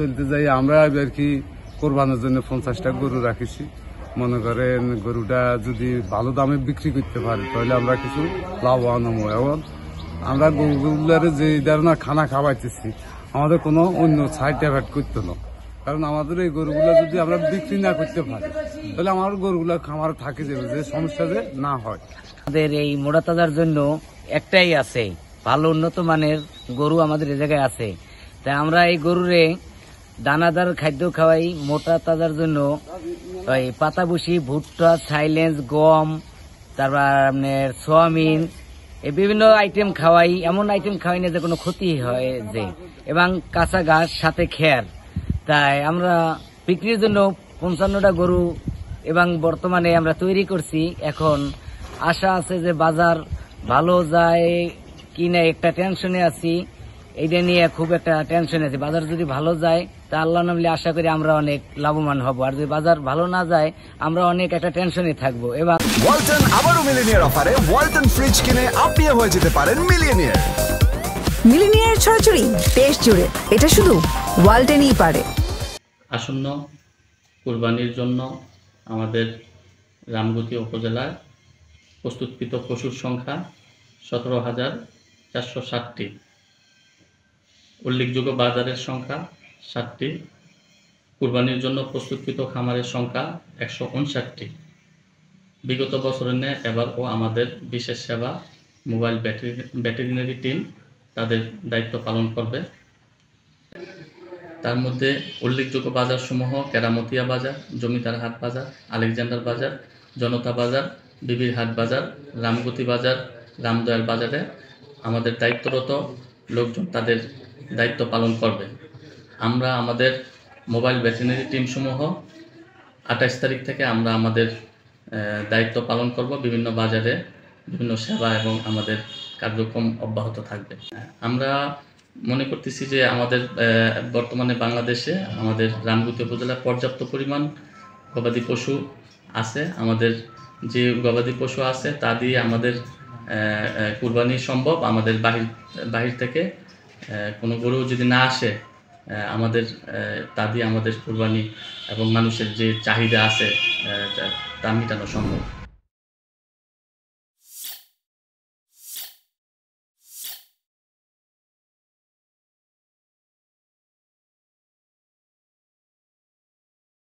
চলতে যাই আমরা আর কি কোরবানের জন্য 50টা গরু রাখিছি। মনে করেন গরুটা যদি ভালো দামে বিক্রি করতে পারি তাহলে আমরা কিছু লাভবান হবো। এবং আমরা গরুগুলার যে ধরনের খানা খাওয়াইতেছি আমাদের কোনো অন্য সাইড এফেক্ট করতে না, কারণ আমাদের এই গরুগুলো যদি আমরা বিক্রি না করতে পারি তাহলে আমার গরুগুলো খামার থাকে যাবে, যে সমস্যা যে না হয়। আমাদের এই মোটা তাজার জন্য একটাই আছে, ভালো উন্নত মানের গরু আমাদের এই জায়গায় আছে। তাই আমরা এই গরুরে দানাদার খাদ্য খাওয়াই। মোটা তাজার জন্য ওই পাতা ভুসি, ভুট্টা, সাইলেন্স, গম, তারপর আপনার সোয়াবিন, এই বিভিন্ন আইটেম খাওয়াই। এমন আইটেম খাওয়াই না যে কোনো ক্ষতি হয় যে, এবং কাঁচা ঘাস সাথে খের। তাই আমরা বিক্রির জন্য 55টা গরু এবং বর্তমানে আমরা তৈরি করছি। এখন আশা আছে যে বাজার ভালো যায় কিনা একটা টেনশনে আছি, এইটা নিয়ে খুব একটা টেনশনে আছি। বাজার যদি ভালো যায় তা আল্লাহ নামলে আশা করি আমরা অনেক লাভবান হব, আর যদি বাজার ভালো না যায় আমরা অনেক একটা টেনশনে থাকবো। এবং ওয়ালটন আবারও মিলিনিয়ার অফারে ওয়ালটন ফ্রিজ কিনে আপনিও হয়ে যেতে পারেন মিলিয়নিয়ার। মিলিনিয়ার ছড়াছড়ি দেশ জুড়ে, এটা শুধু ওয়ালটনই পারে। আসন্ন কুরবানির জন্য আমাদের রামগতি উপজেলায় প্রস্তুতকৃত পশুর সংখ্যা 17,460টি। উল্লেখযোগ্য বাজারের সংখ্যা 7টি। কুরবানির জন্য প্রস্তুতকৃত খামারের সংখ্যা 159টি। বিগত বছরের ন্যায় এবারও আমাদের বিশেষ সেবা মোবাইল ভেটেরিনারি টিম তাদের দায়িত্ব পালন করবে। তার মধ্যে উল্লেখযোগ্য বাজারসমূহ কেরামতিয়া বাজার, জমিদার হাট বাজার, আলেকজান্ডার বাজার, জনতা বাজার, বিবির হাট বাজার, রামগতি বাজার, রামদয়ার বাজারে আমাদের দায়িত্বরত লোকজন তাদের দায়িত্ব পালন করবে। আমরা আমাদের মোবাইল ভেটেরিনারি টিমসমূহ 28 তারিখ থেকে আমরা আমাদের দায়িত্ব পালন করব। বিভিন্ন বাজারে বিভিন্ন সেবা এবং আমাদের কার্যক্রম অব্যাহত থাকবে। আমরা মনে করতেছি যে আমাদের বর্তমানে বাংলাদেশে আমাদের রামগতি উপজেলায় পর্যাপ্ত পরিমাণ গবাদি পশু আছে। আমাদের যে গবাদি পশু আছে তা দিয়ে আমাদের কুরবানি সম্ভব। আমাদের বাহির থেকে কোনো গরু যদি না আসে আমাদের তা দিয়ে আমাদের কুরবানি এবং মানুষের যে চাহিদা আছে তা মেটানো সম্ভব।